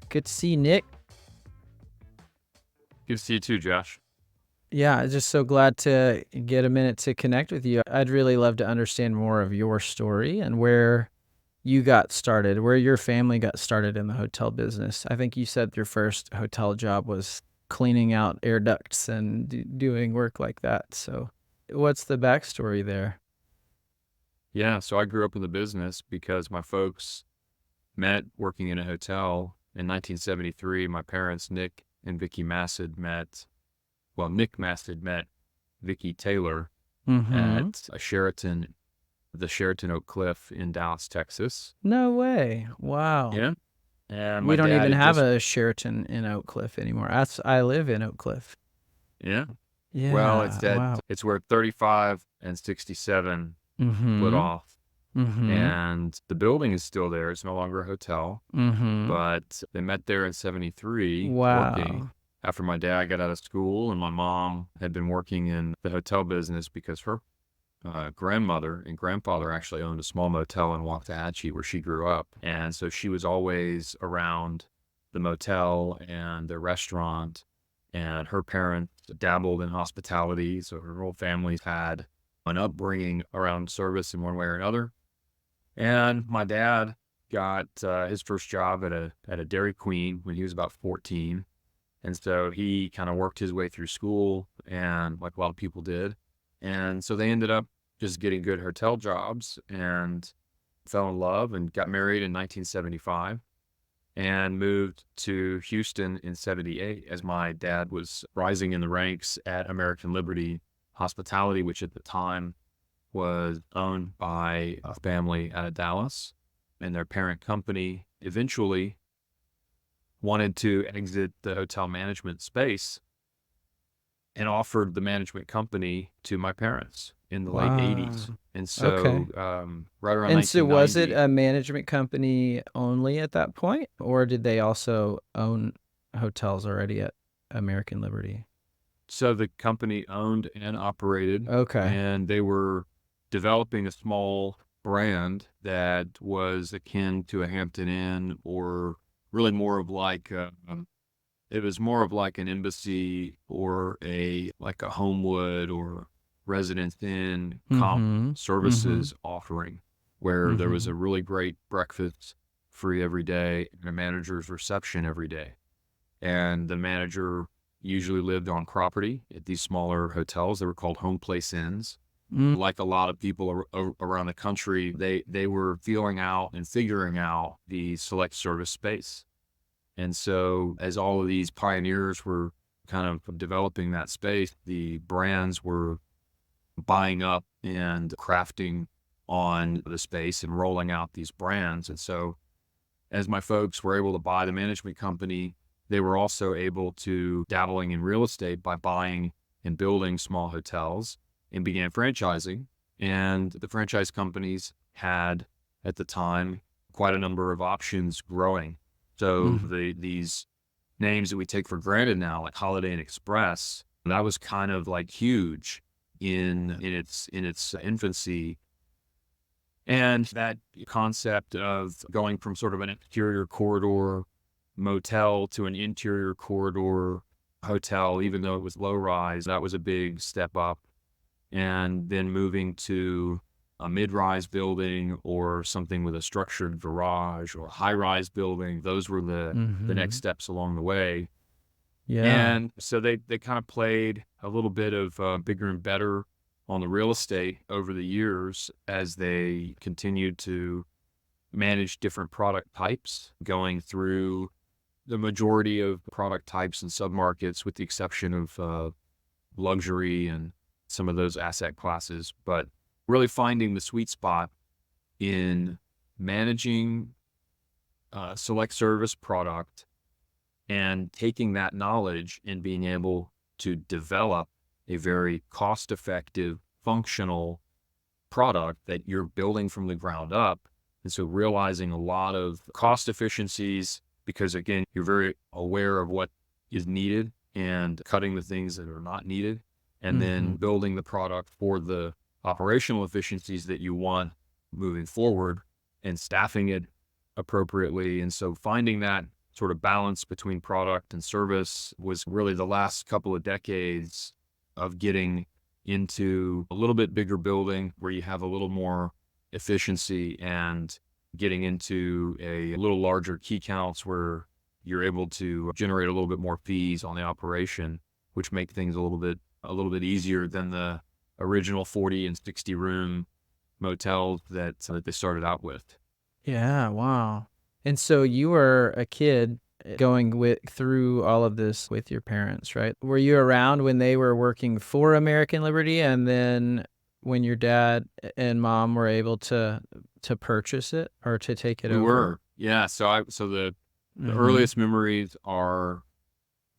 Good to see you, Nick. Good to see you too, Josh. Yeah, I'm just so glad to get a minute to connect with you. I'd really love to understand more of your story and where you got started, where your family got started in the hotel business. I think you said your first hotel job was cleaning out air ducts and doing work like that. So what's the backstory there? Yeah, so I grew up in the business because my folks met working in a hotel in 1973. My parents, Nick and Vicky Massad, Nick Massad met Vicky Taylor Mm-hmm. at a Sheraton, the Sheraton Oak Cliff in Dallas, Texas. No way. Wow. Yeah. And We my don't dad even had have just, a Sheraton in Oak Cliff anymore. I live in Oak Cliff. yeah. Well, Yeah. Wow. it's where 35 and 67 split Mm-hmm. off. Mm-hmm. And the building is still there. It's no longer a hotel. Mm-hmm. But they met there in 73 working Wow. after my dad got out of school, and my mom had been working in the hotel business because her grandmother and grandfather actually owned a small motel in Waxahachie where she grew up. And so she was always around the motel and the restaurant, and her parents dabbled in hospitality. So her whole family's had an upbringing around service in one way or another. And my dad got his first job at a Dairy Queen when he was about 14. And so he kind of worked his way through school, and like a lot of people did. And so they ended up just getting good hotel jobs and fell in love and got married in 1975 and moved to Houston in 78 as my dad was rising in the ranks at American Liberty Hospitality, which at the time was owned by a family out of Dallas, and their parent company eventually wanted to exit the hotel management space and offered the management company to my parents in the late 80s. Wow. And Okay. so right around And so was it 1990, a management company only at that point, or did they also own hotels already at American Liberty? so the company owned and operated, Okay. and they were developing a small brand that was akin to a Hampton Inn, or really more of like it was more of like an Embassy or a Homewood or Residence Inn comp Mm-hmm. Mm-hmm. services offering, where there was Mm-hmm. a really great breakfast free every day and a manager's reception every day. And the manager usually lived on property at these smaller hotels. They were called home place inns. Mm. Like a lot of people around the country, they were feeling out and figuring out the select service space. And so as all of these pioneers were kind of developing that space, the brands were buying up and crafting on the space and rolling out these brands. And so as my folks were able to buy the management company, they were also able to dabbling in real estate by buying and building small hotels and began franchising. And the franchise companies had at the time quite a number of options growing. So Mm. these names that we take for granted now, like Holiday Inn Express, that was kind of like huge in its infancy. And that concept of going from sort of an exterior corridor motel to an interior corridor hotel, even though it was low rise, that was a big step up. And then moving to a mid-rise building or something with a structured garage or a high-rise building, those were the next Mm-hmm. steps along the way. Yeah. And so they kind of played a little bit of bigger and better on the real estate over the years as they continued to manage different product types, going through the majority of product types and submarkets, with the exception of luxury and some of those asset classes, but really finding the sweet spot in managing select service product and taking that knowledge and being able to develop a very cost-effective, functional product that you're building from the ground up. And so realizing a lot of cost efficiencies, because again, you're very aware of what is needed and cutting the things that are not needed, and then Mm-hmm. building the product for the operational efficiencies that you want moving forward and staffing it appropriately. And so finding that sort of balance between product and service was really the last couple of decades of getting into a little bit bigger building where you have a little more efficiency, and getting into a little larger key counts where you're able to generate a little bit more fees on the operation, which make things a little bit easier than the original 40 and 60 room motels that they started out with. Yeah, wow. And so you were a kid going through all of this with your parents, right? Were you around when they were working for American Liberty, and then when your dad and mom were able to purchase it or to take it We over? were, yeah. So the Mhm. earliest memories are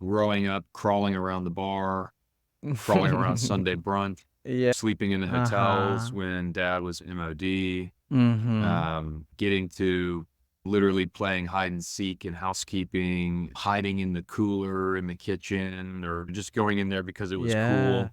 growing up, crawling around the bar, crawling around Sunday brunch, Yeah. sleeping in the hotels Uh-huh. when dad was MOD, Mhm. getting to literally playing hide and seek in housekeeping, hiding in the cooler in the kitchen, or just going in there because it was Yeah. cool.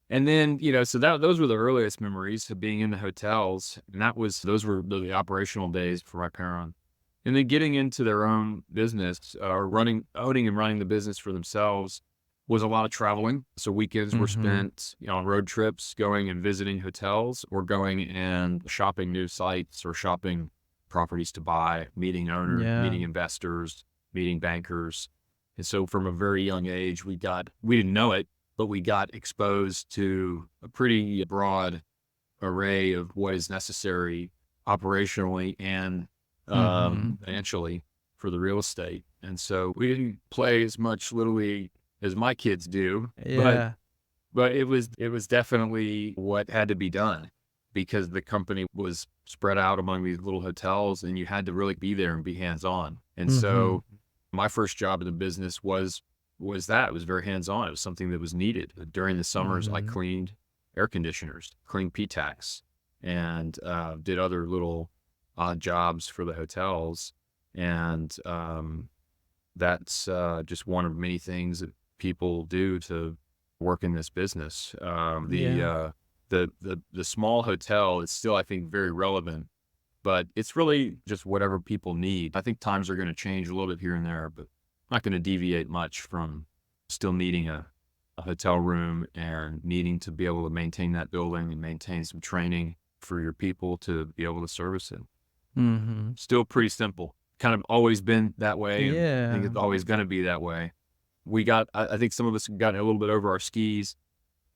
And then, so those were the earliest memories of being in the hotels. And those were the operational days for my parents. And then getting into their own business, or owning and running the business for themselves, was a lot of traveling. So weekends were Mhm. spent, on road trips, going and visiting hotels, or going and shopping new sites, or shopping properties to buy, meeting owners, Yeah. meeting investors, meeting bankers. And so from a very young age, we didn't know it, but we got exposed to a pretty broad array of what is necessary operationally and Mhm. financially for the real estate. And so we didn't play as much Little League as my kids do, but Yeah. it was definitely what had to be done, because the company was spread out among these little hotels, and you had to really be there and be hands on. And Mhm. so my first job in the business was that it was very hands on. It was something that was needed. During the summers, I Mhm. cleaned air conditioners, cleaned PTACs, and did other little odd jobs for the hotels. And that's just one of many things that people do to work in this business. Yeah. The small hotel is still, I think, very relevant, but it's really just whatever people need. I think times are going to change a little bit here and there, but not going to deviate much from still needing a hotel room, and needing to be able to maintain that building and maintain some training for your people to be able to service it. Mhm. Still pretty simple. Kind of always been that way, and I think Yeah. it's always going to be that way. I think some of us got a little bit over our skis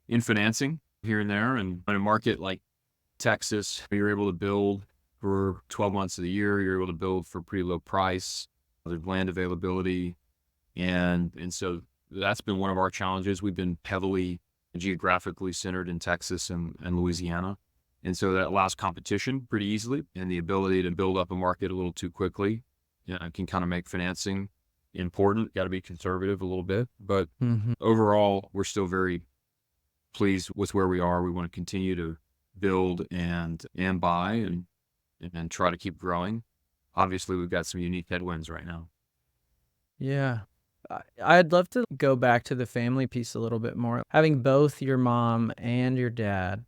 in financing here and there. And in a market like Texas, you're able to build for 12 months of the year. You're able to build for pretty low price. There's land availability. And so that's been one of our challenges. We've been heavily geographically centered in Texas and Louisiana. And so that allows competition pretty easily, and the ability to build up a market a little too quickly, can kind of make financing important. Got to be conservative a little bit. But Mhm. overall, we're still very pleased with where we are. We want to continue to build and buy, and try to keep growing. Obviously, we've got some unique headwinds right now. Yeah. I'd love to go back to the family piece a little bit more. Having both your mom and your dad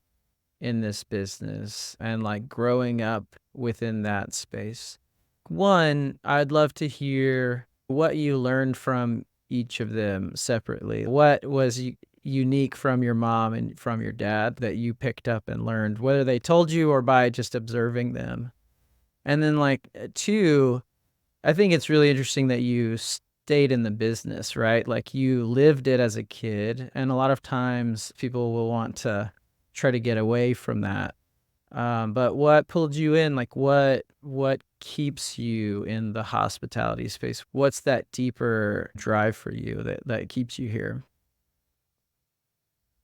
in this business and like growing up within that space. One, I'd love to hear what you learned from each of them separately. What was unique from your mom and from your dad that you picked up and learned, whether they told you or by just observing them? And then, like, two, I think it's really interesting that you stayed in the business, right? Like, you lived it as a kid, and a lot of times people will want to try to get away from that. But what pulled you in? Like, what keeps you in the hospitality space? What's that deeper drive for you that keeps you here?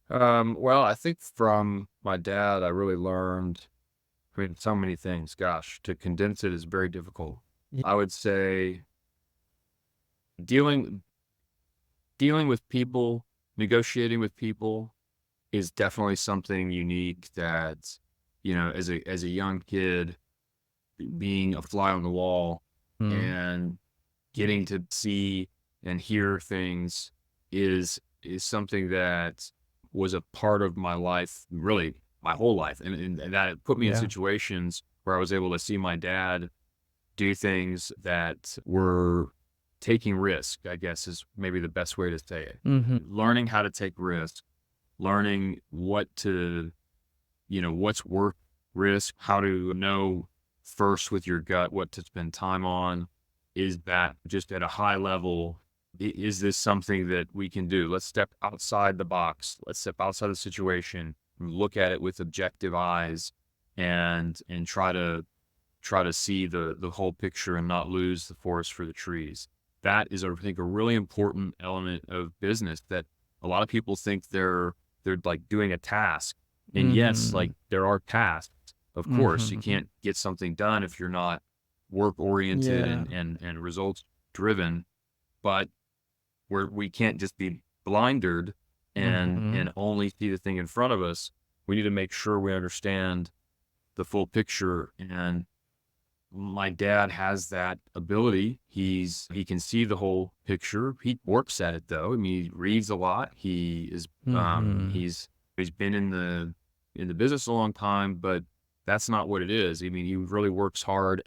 Well, I think from my dad, I really learned, I mean, so many things. Gosh, to condense it is very difficult. Y I would say dealing dealing with people, negotiating with people is definitely something unique that, as a young kid, being a fly on the wall Mhm. and getting to see and hear things is something that was a part of my life, really my whole life, and that put me in Yeah. situations where I was able to see my dad do things that were taking risk, I guess, is maybe the best way to say it. Mhm. Learning how to take risk, learning what's worth risk, how to know first with your gut what to spend time on. Is that just at a high level? Is this something that we can do? Let's step outside the box. Let's step outside the situation, look at it with objective eyes, and try to see the whole picture and not lose the forest for the trees. That is, I think, a really important element of business that a lot of people think they're like doing a task. And yes, like Mhm. there are tasks. Of course, you Mhm. can't get something done if you're not work oriented Yeah. and results driven. But we can't just be blindered and Mhm. only see the thing in front of us. We need to make sure we understand the full picture. And my dad has that ability. He can see the whole picture. He works at it though. I mean, he reads a lot. Mhm. He's been in the business a long time, but that's not what it is. I mean, he really works hard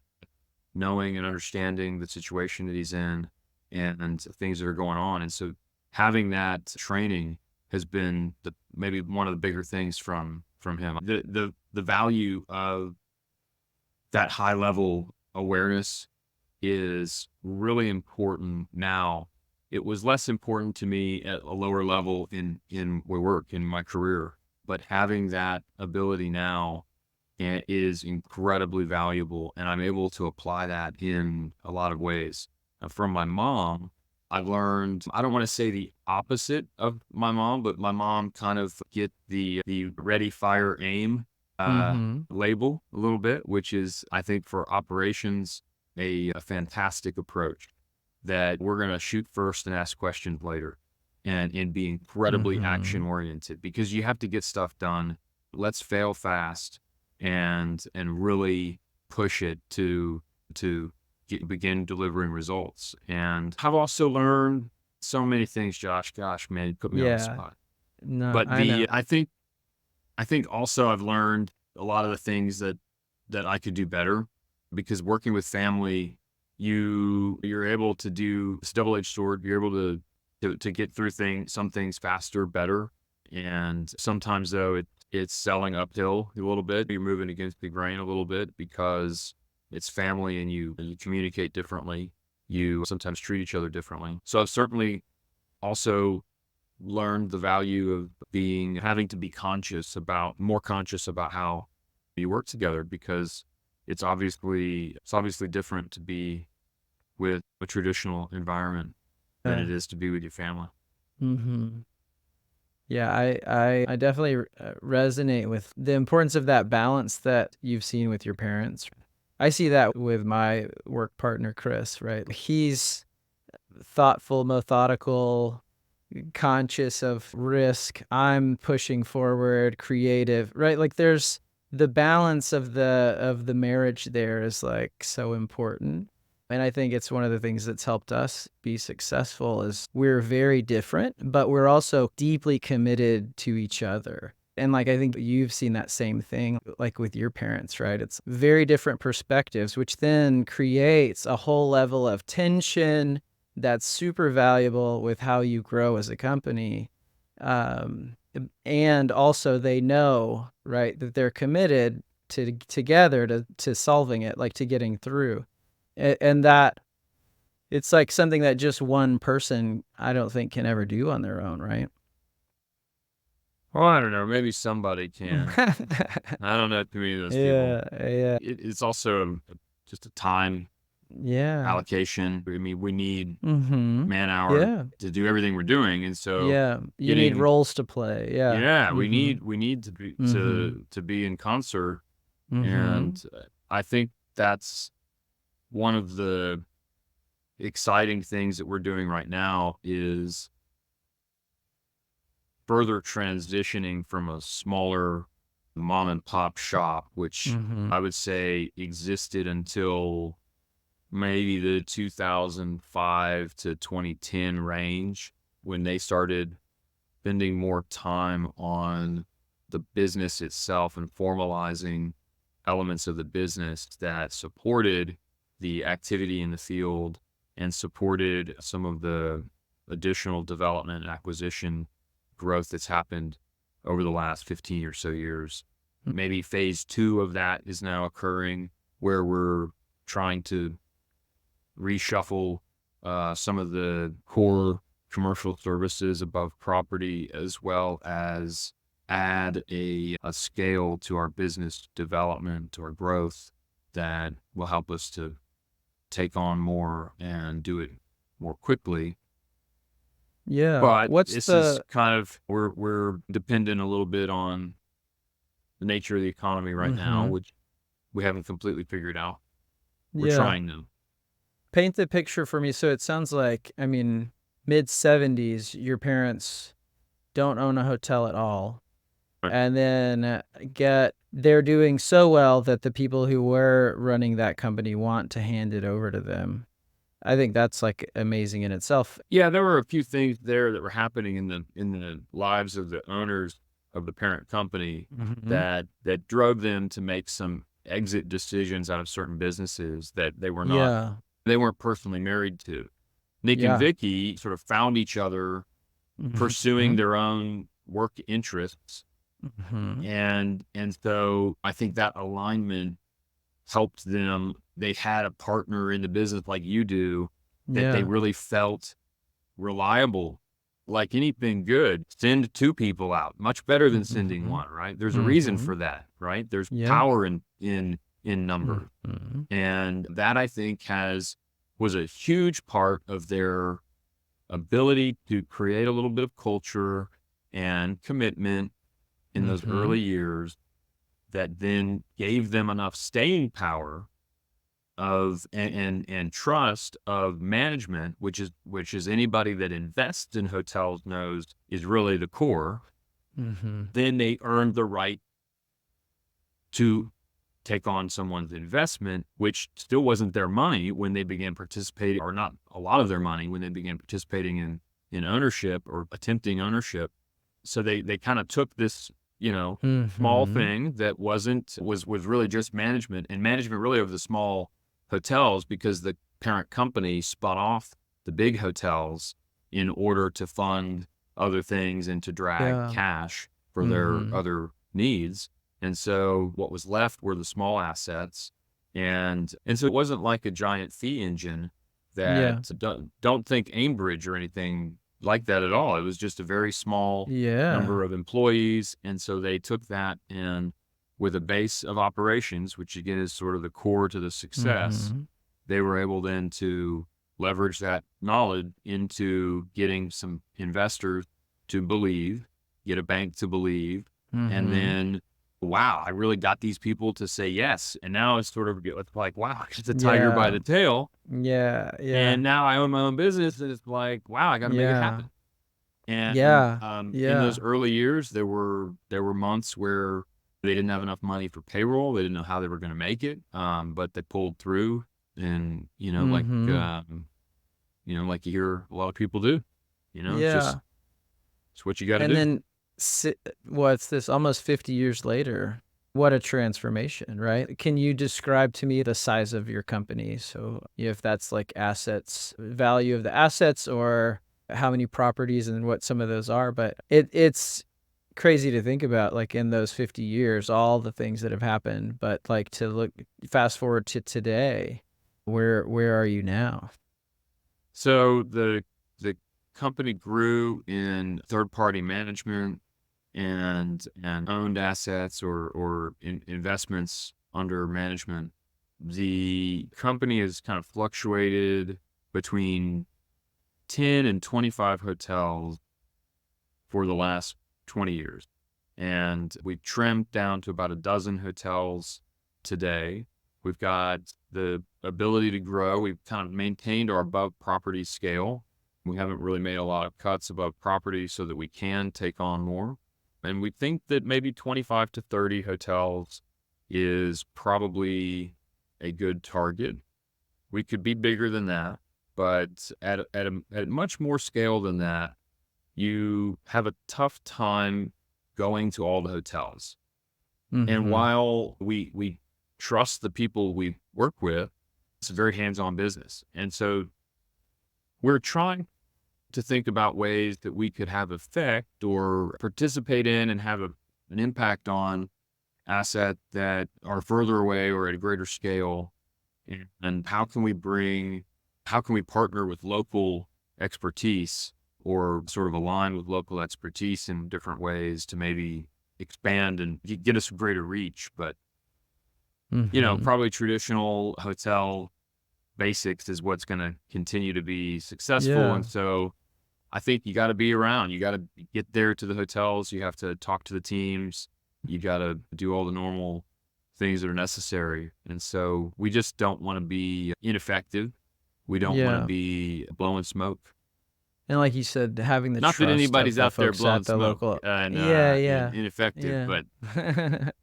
knowing and understanding the situation that he's in and things that are going on. And so having that training has been maybe one of the bigger things from him. The value of that high level awareness is really important now. It was less important to me at a lower level in my work, in my career, but having that ability now is incredibly valuable, and I'm able to apply that in a lot of ways. From my mom, I've learned, I don't want to say the opposite of my mom, but my mom kind of get the ready, fire, aim Mhm. label a little bit, which is, I think, for operations, a fantastic approach that we're going to shoot first and ask questions later and be incredibly action Mhm. oriented because you have to get stuff done. Let's fail fast and really push it to begin delivering results. And I've also learned so many things, Josh. Gosh, man, you put me on the Yeah. spot. No, But I know. I think also I've learned a lot of the things that I could do better because working with family, you're able to do, it's a double-edged sword. You're able to get through some things faster, better. And sometimes though it's selling uphill a little bit. You're moving against the grain a little bit because it's family and you communicate differently. You sometimes treat each other differently. So I've certainly also learned the value of having to be more conscious about how you work together because it's obviously different to be with a traditional environment than it Yeah. is to be with your family. Mhm. Yeah, I definitely resonate with the importance of that balance that you've seen with your parents. I see that with my work partner, Chris, right? He's thoughtful, methodical, conscious of risk. I'm pushing forward, creative, right? Like there's the balance of the marriage there is like so important. And I think it's one of the things that's helped us be successful is we're very different, but we're also deeply committed to each other. And like I think you've seen that same thing like with your parents, right? It's very different perspectives, which then creates a whole level of tension that's super valuable with how you grow as a company. And also they know, right, that they're committed together to solving it, like to getting through. And that it's like something that just one person I don't think can ever do on their own, right? Well, I don't know. Maybe somebody can. I don't know too many of those people. Yeah, yeah, It's also just a time yeah. allocation. I mean, we need Mhm. man hour Yeah, to do everything we're doing, and so yeah. You need getting roles to play. Yeah. yeah, we Mhm. need we need to be Mhm. to be in concert, Mhm. and I think that's one of the exciting things that we're doing right now is further transitioning from a smaller mom and pop shop, which Mhm. I would say existed until maybe the 2005 to 2010 range when they started spending more time on the business itself and formalizing elements of the business that supported the activity in the field and supported some of the additional development and acquisition growth that's happened over the last 15 or so years. Maybe phase 2 of that is now occurring, where we're trying to reshuffle some of the core commercial services above property, as well as add a scale to our business development or growth that will help us to take on more and do it more quickly. Yeah. But What's this is the kind of, we're dependent a little bit on the nature of the economy right now, Mhm. which we haven't completely figured out. We're Yeah. trying to. Paint the picture for me. So it sounds like, I mean, mid 70s, your parents don't own a hotel at all. Right. And then they're doing so well that the people who were running that company want to hand it over to them. I think that's like amazing in itself. Yeah, there were a few things there that were happening in the lives of the owners of the parent company Mhm. that drove them to make some exit decisions out of certain businesses that Yeah. they weren't personally married to. Nick and Yeah. Vicky sort of found each other pursuing Mhm. their own work interests, Mhm. and so I think that alignment helped them. They had a partner in the business like you do, that they Yeah. really felt reliable. Like anything good, send 2 people out, much better than sending Mhm. 1, right? There's a reason Mhm. for that, right? There's Yeah. power in number. Mhm. And that, I think, was a huge part of their ability to create a little bit of culture and commitment in those Mhm. early years that then gave them enough staying power of and trust of management, which is anybody that invests in hotels knows is really the core. Mhm. Then they earned the right to take on someone's investment, which still wasn't their money when they began participating, or not a lot of their money when they began participating in ownership or attempting ownership. So they kind of took this, small Mhm. thing that was really just management, and management really of the small hotels, because the parent company spun off the big hotels in order to fund other things and to drag Yeah. cash for their Mhm. other needs. And so what was left were the small assets. And so it wasn't like a giant fee engine. Yeah. That don't think Aimbridge or anything like that at all. It was just a very small Yeah. number of employees. And so they took that, and with a base of operations, which again is sort of the core to the success, Mhm. they were able then to leverage that knowledge into getting some investors to believe, get a bank to believe, and Mhm. then, wow, I really got these people to say yes. And now it's like, wow, it's the tiger by Yeah. the tail. Yeah. Yeah. And now I own my own business, and it's like, wow, I got to make it Yeah. happen. And Yeah. in those Yeah. early years, there were months where they didn't have enough money for payroll. They didn't know how they were going to make it, but they pulled through, and Mhm. like you hear a lot of people do. It's just Yeah. it's what you got to And do. then what's this, almost 50 years later? What a transformation, right? Can you describe to me the size of your company? So if that's like assets, value of the assets, or how many properties and what some of those are, but it's crazy to think about, like, in those 50 years, all the things that have happened, but like to look fast forward to today, where are you now? So the company grew in third party management and owned assets or investments under management. The company has kind of fluctuated between 10 and 25 hotels for the last 20 years. And we've trimmed down to about a dozen hotels today. We've got the ability to grow. We've kind of maintained our above property scale. We haven't really made a lot of cuts above property so that we can take on more. And we think that maybe 25 to 30 hotels is probably a good target. We could be bigger than that, but at much more scale than that, you have a tough time going to all the hotels. And Mhm. while we trust the people we work with, it's a very hands-on business. And so we're trying to think about ways that we could have effect or participate in and have an impact on assets that are further away or at a greater scale. And how can we partner with local expertise or sort of align with local expertise in different ways to maybe expand and get us greater reach. But, Mhm. probably traditional hotel basics is what's going to continue to be successful. And Yeah. so I think you got to be around. You got to get there to the hotels. You have to talk to the teams. You got to do all the normal things that are necessary. And so we just don't want to be ineffective. We don't want to Yeah. be blowing smoke. And like you said, having the Not that trust of anybody's the out there folks blowing at the smoke local. and Yeah, yeah. ineffective, Yeah. but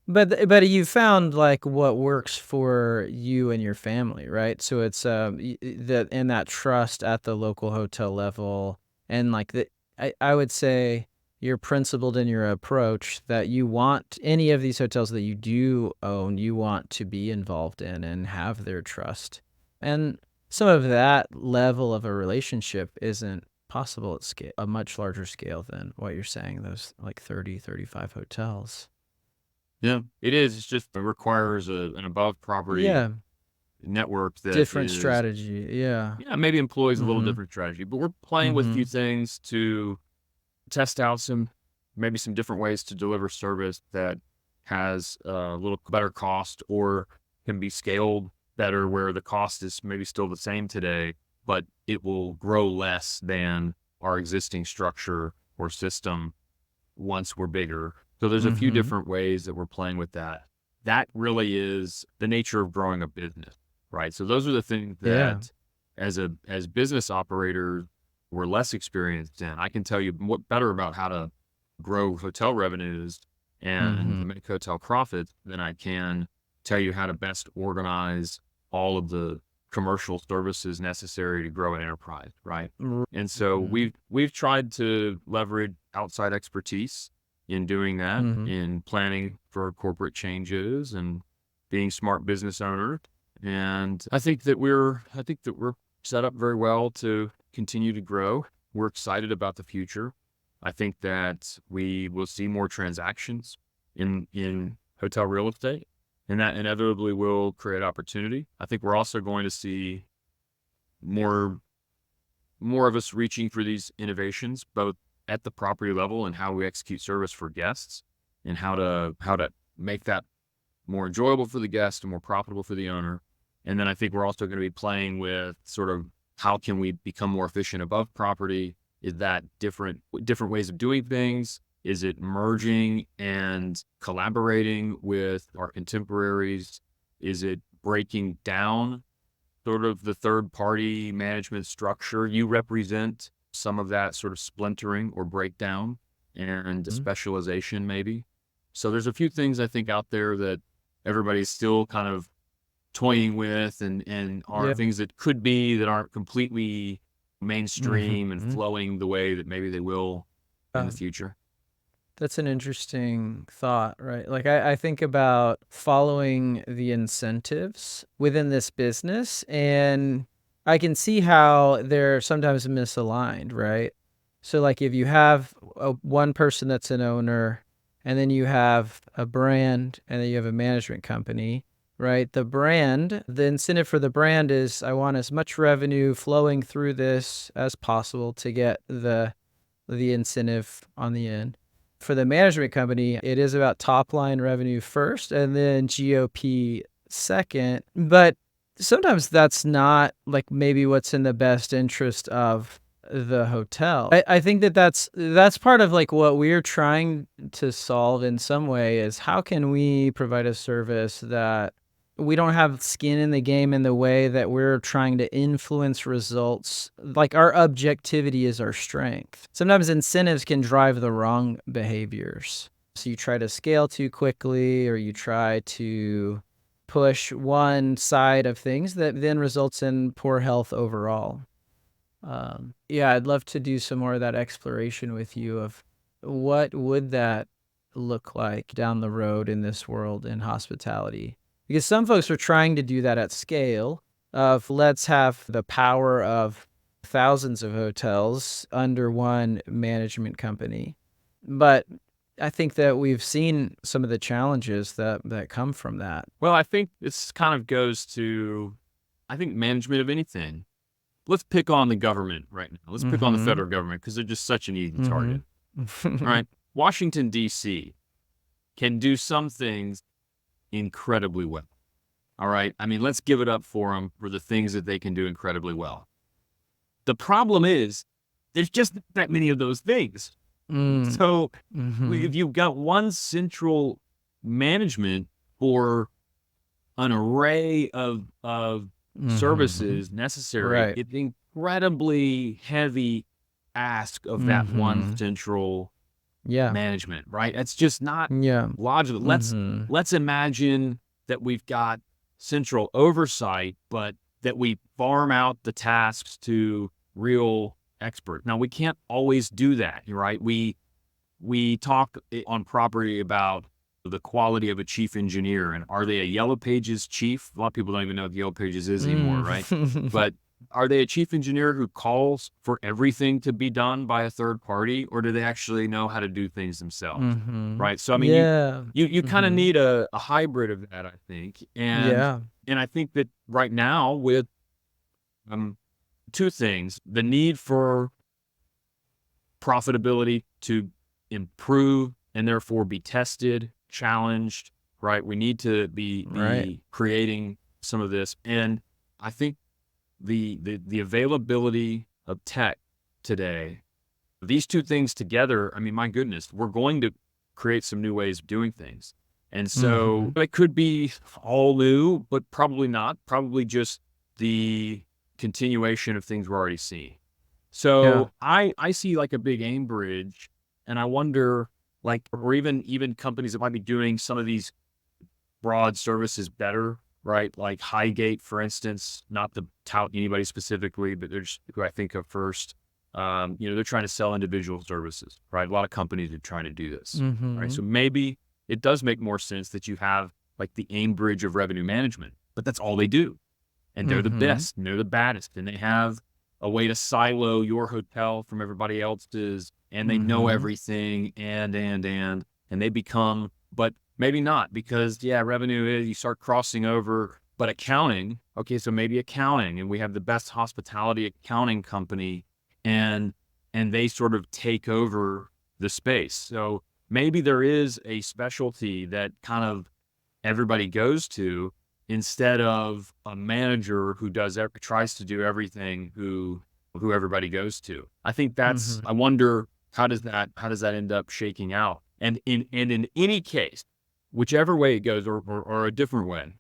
But you found, like, what works for you and your family, right? So it's, that and that trust at the local hotel level, and, like, I would say you're principled in your approach that you want any of these hotels that you do own, you want to be involved in and have their trust. And some of that level of a relationship isn't possible at a much larger scale than what you're saying, those, like, 30, 35 hotels. yeah, it is. It's just it requires an above property Yeah. network that Different is, strategy, yeah. yeah, maybe employs a little Mhm, different strategy, but we're playing with a few mhm. things to test out maybe some different ways to deliver service that has a little better cost or can be scaled better where the cost is maybe still the same today, but it will grow less than our existing structure or system once we're bigger. So there's a few Mhm. different ways that we're playing with that. That really is the nature of growing a business, right? So those are the things Yeah. that as business operators we're less experienced in. I can tell you what better about how to grow hotel revenues and Mhm. make hotel profits than I can tell you how to best organize all of the commercial services necessary to grow an enterprise, right? And so Mhm. we've tried to leverage outside expertise in doing that, Mhm. in planning for corporate changes and being smart business owners. And I think that we're set up very well to continue to grow. We're excited about the future. I think that we will see more transactions in hotel real estate, and that inevitably will create opportunity. I think we're also going to see more more of us reaching for these innovations, both at the property level and how we execute service for guests, and how to make that more enjoyable for the guest and more profitable for the owner. And then I think we're also going to be playing with sort of how can we become more efficient above property? Is that different ways of doing things? Is it merging and collaborating with our contemporaries? Is it breaking down sort of the third party management structure? You represent some of that sort of splintering or breakdown and Mhm. specialization, maybe. So there's a few things I think out there that everybody's still kind of toying with and are Yeah. things that could be that aren't completely mainstream and Mhm. flowing the way that maybe they will in the Uh, future. that's an interesting thought, right? Like, I think about following the incentives within this business, and I can see how they're sometimes misaligned, right? So, like, if you have one person that's an owner, and then you have a brand, and then you have a management company, right? The incentive for the brand is I want as much revenue flowing through this as possible to get the incentive on the end. For the management company, it is about top line revenue first and then GOP second. But sometimes that's not like maybe what's in the best interest of the hotel. I think that that's part of like what we're trying to solve in some way is how can we provide a service that we don't have skin in the game in the way that we're trying to influence results. Like our objectivity is our strength. Sometimes incentives can drive the wrong behaviors. So you try to scale too quickly or you try to push one side of things that then results in poor health overall. Yeah, I'd love to do some more of that exploration with you of what would that look like down the road in this world in hospitality. Because some folks are trying to do that at scale of let's have the power of thousands of hotels under one management company. But I think that we've seen some of the challenges that come from that. Well, I think this kind of goes to, I think, management of anything. Let's pick on the government right now. Let's pick on the Mhm. federal government because they're just such an easy target. Mhm. All right. Washington, D.C. can do some things incredibly well. All right. I mean, let's give it up for them for the things that they can do incredibly well. The problem is there's just not that many of those things. Mm. So if Mhm. you've got one central management for an array of Mhm. services necessary, Right. it's incredibly heavy ask of that one Mhm. central Yeah. management, right? It's just not Yeah. logical. Mhm. Let's imagine that we've got central oversight, but that we farm out the tasks to real experts. Now we can't always do that, right? We talk on property about the quality of a chief engineer and are they a Yellow Pages chief? A lot of people don't even know what the Yellow Pages is anymore, right? Mm. But are they a chief engineer who calls for everything to be done by a third party, or do they actually know how to do things themselves? Mhm. Right. So I mean, Yeah. you kind of Mhm. need a hybrid of that, I think, Yeah. and I think that right now with um, two things: the need for profitability to improve and therefore be tested, challenged, right? We need to Right. be creating some of this. And I think the availability of tech today, these two things together, I mean, my goodness, we're going to create some new ways of doing things. And so Mhm. it could be all new, but probably not. Probably just the continuation of things we're already seeing. Yeah. So I see like a big aim bridge, and I wonder like, or even companies that might be doing some of these broad services better, right? Like Highgate, for instance, not to tout anybody specifically, but they're just who I think of first. They're trying to sell individual services, right? A lot of companies are trying to do this, right? So Mhm. maybe it does make more sense that you have like the aim bridge of revenue management, but that's all they do, and they're the Mhm. best and they're the baddest and they have a way to silo your hotel from everybody else's and they know Mhm. everything and they become, but maybe not, because yeah, revenue is, you start crossing over, but accounting, okay, so maybe accounting, and we have the best hospitality accounting company, and they sort of take over the space. So maybe there is a specialty that kind of everybody goes to, instead of a manager who tries to do everything who everybody goes to. I think that's, Mhm. I wonder how does that end up shaking out? And in any case, whichever way it goes, or a different way,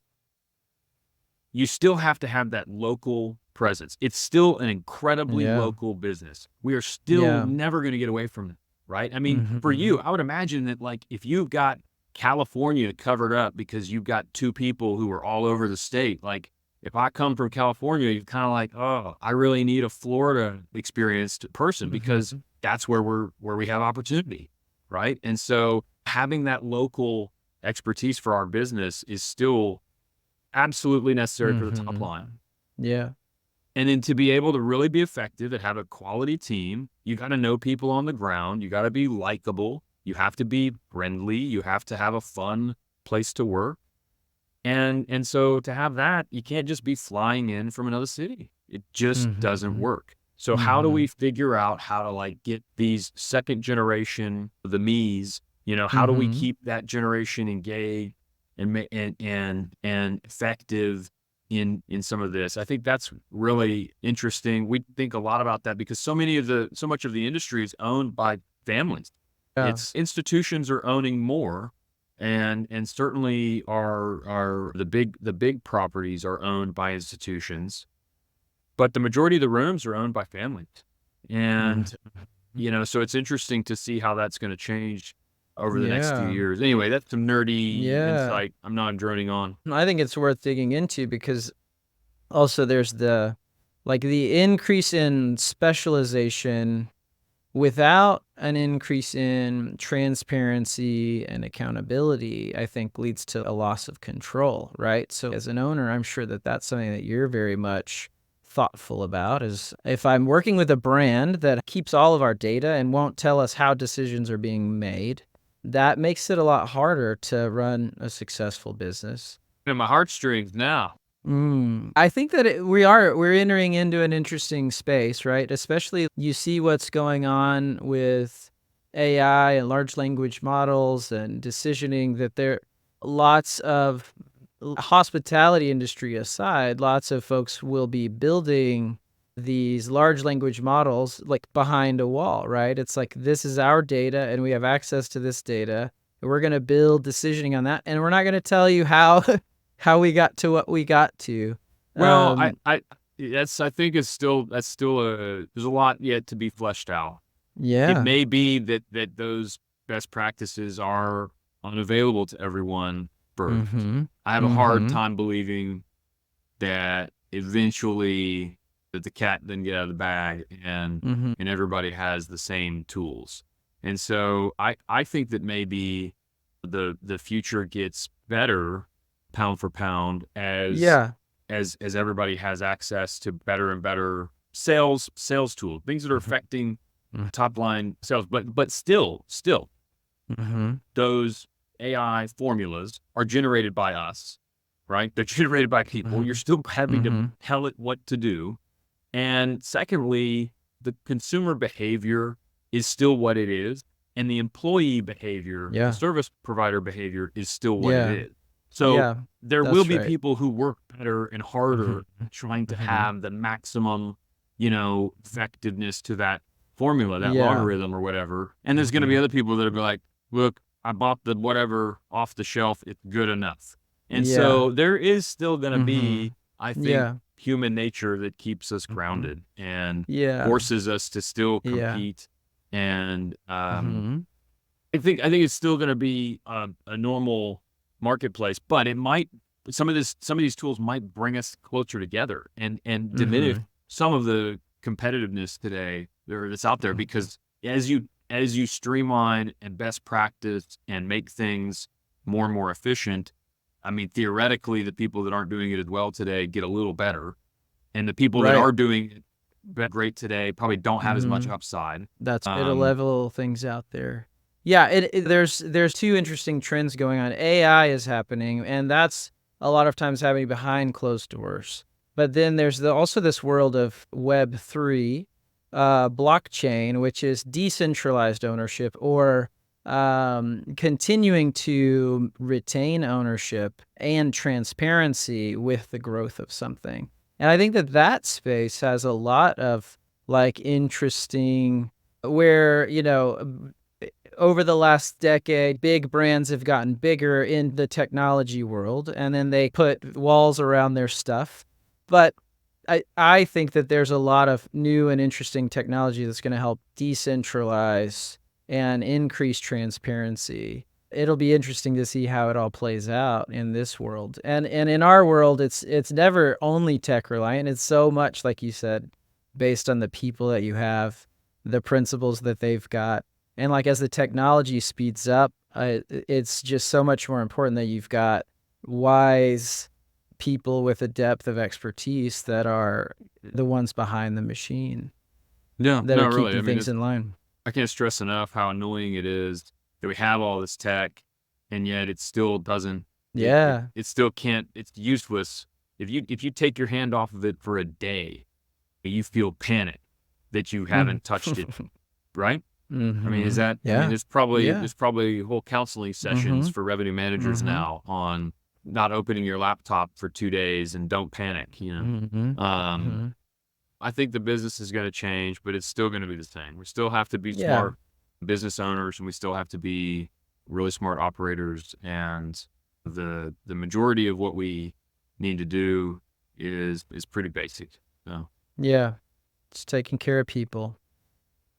you still have to have that local presence. It's still an incredibly Yeah. local business. We are still Yeah. never going to get away from it, right? I mean, for you, Mhm. I would imagine that like if you've got California covered up because you've got two people who are all over the state, like if I come from California, you're kind of like, oh, I really need a Florida experienced person because Mhm. that's where we have opportunity, right? And so having that local expertise for our business is still absolutely necessary for the top Mhm. line. Yeah. And then to be able to really be effective and have a quality team, you got to know people on the ground. You got to be likable. You have to be friendly. You have to have a fun place to work. And so to have that, you can't just be flying in from another city. It just doesn't Mhm. work. So how do we Mhm. figure out how to like get these second generation, the me's, how do we Mhm. keep that generation engaged and effective in some of this? I think that's really interesting. We think a lot about that because so much of the industry is owned by families. Yeah. It's institutions are owning more, and certainly our the big properties are owned by institutions, but the majority of the rooms are owned by families. Mhm. And, so it's interesting to see how that's going to change over the next few Yeah. years. Anyway, that's some nerdy Yeah. insight. I'm droning on. I think it's worth digging into because also there's the increase in specialization without an increase in transparency and accountability, I think leads to a loss of control, right? So as an owner, I'm sure that that's something that you're very much thoughtful about is if I'm working with a brand that keeps all of our data and won't tell us how decisions are being made, that makes it a lot harder to run a successful business. And my heartstrings now. I think that we're entering into an interesting space, right? Especially you see what's going on with AI and large language models and decisioning that there lots of hospitality industry aside, lots of folks will be building these large language models like behind a wall, right? It's like this is our data and we have access to this data. And we're going to build decisioning on that and we're not going to tell you how how we got to what we got to. Well, Um, I think that's still there's a lot yet to be fleshed out. It yeah. may be that those best practices are unavailable to everyone first. Mhm. I have a hard Mhm. time believing that eventually that the cat didn't get out of the bag Mhm. and everybody has the same tools. And so I think that maybe the future gets better pound for pound Yeah. as everybody has access to better and better sales tools, things that are Mhm. affecting Mm. top line sales. But still Mhm. those AI formulas are generated by us, right? They're generated by people. You're Mhm. still having to Mhm. tell it what to do. And secondly, the consumer behavior is still what it is. And the employee behavior, the Yeah. service provider behavior is still what it Yeah. is. So Yeah. there will That's be right. people who work better and harder Mhm. trying to Mhm. have the maximum, effectiveness to that formula, that Yeah. logarithm or whatever. And there's going to be Mhm. other people that'll be like, look, I bought the whatever off the shelf. It's good enough. And Yeah. so there is still going to be, Mhm. I think, Yeah. human nature that keeps us Mhm. grounded and Yeah. forces us to still Yeah. compete. And Mhm. I think it's still going to be a normal marketplace, but it might some of these tools might bring us closer together and diminish Mhm. some of the competitiveness today that's out there Mhm. because as you streamline and best practice and make things more and more efficient, I mean theoretically the people that aren't doing it as well today get a little better, and the people that Right. are doing it great today probably don't have as much Mhm. upside. It'll Um, level things out there. Yeah, there's 2 interesting trends going on. AI is happening, and that's a lot of times happening behind closed doors. But then there's also this world of Web3, blockchain, which is decentralized ownership or, continuing to retain ownership and transparency with the growth of something. And I think that that space has a lot of, like, interesting where, over the last decade, big brands have gotten bigger in the technology world, and then they put walls around their stuff. But I think that there's a lot of new and interesting technology that's gonna help decentralize and increase transparency. It'll be interesting to see how it all plays out in this world. And in our world, it's never only tech reliant. It's so much, like you said, based on the people that you have, the principles that they've got. And, like, as the technology speeds up, it's just so much more important that you've got wise people with a depth of expertise that are the ones behind the machine no, that no, are really. I keeping mean, things in line. I can't stress enough how annoying it is that we have all this tech and yet it still doesn't Yeah. it still can't it's useless. If you take your hand off of it for a day, you feel panic that you Mhm. haven't touched it, right? I mean, Mhm. I mean, Yeah. there's Yeah. probably whole counseling sessions Mhm. for revenue managers Mhm. now on not opening your laptop for 2 days and don't panic. Mhm. Um, Mhm. I think the business is gonna change, but it's still gonna be the same. We still have to be Yeah. smart business owners, and we still have to be really smart operators, and the majority of what we need to do is pretty basic. So Yeah. It's taking care of people.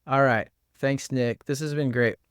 Alright. Thanks, Nick. This has been great.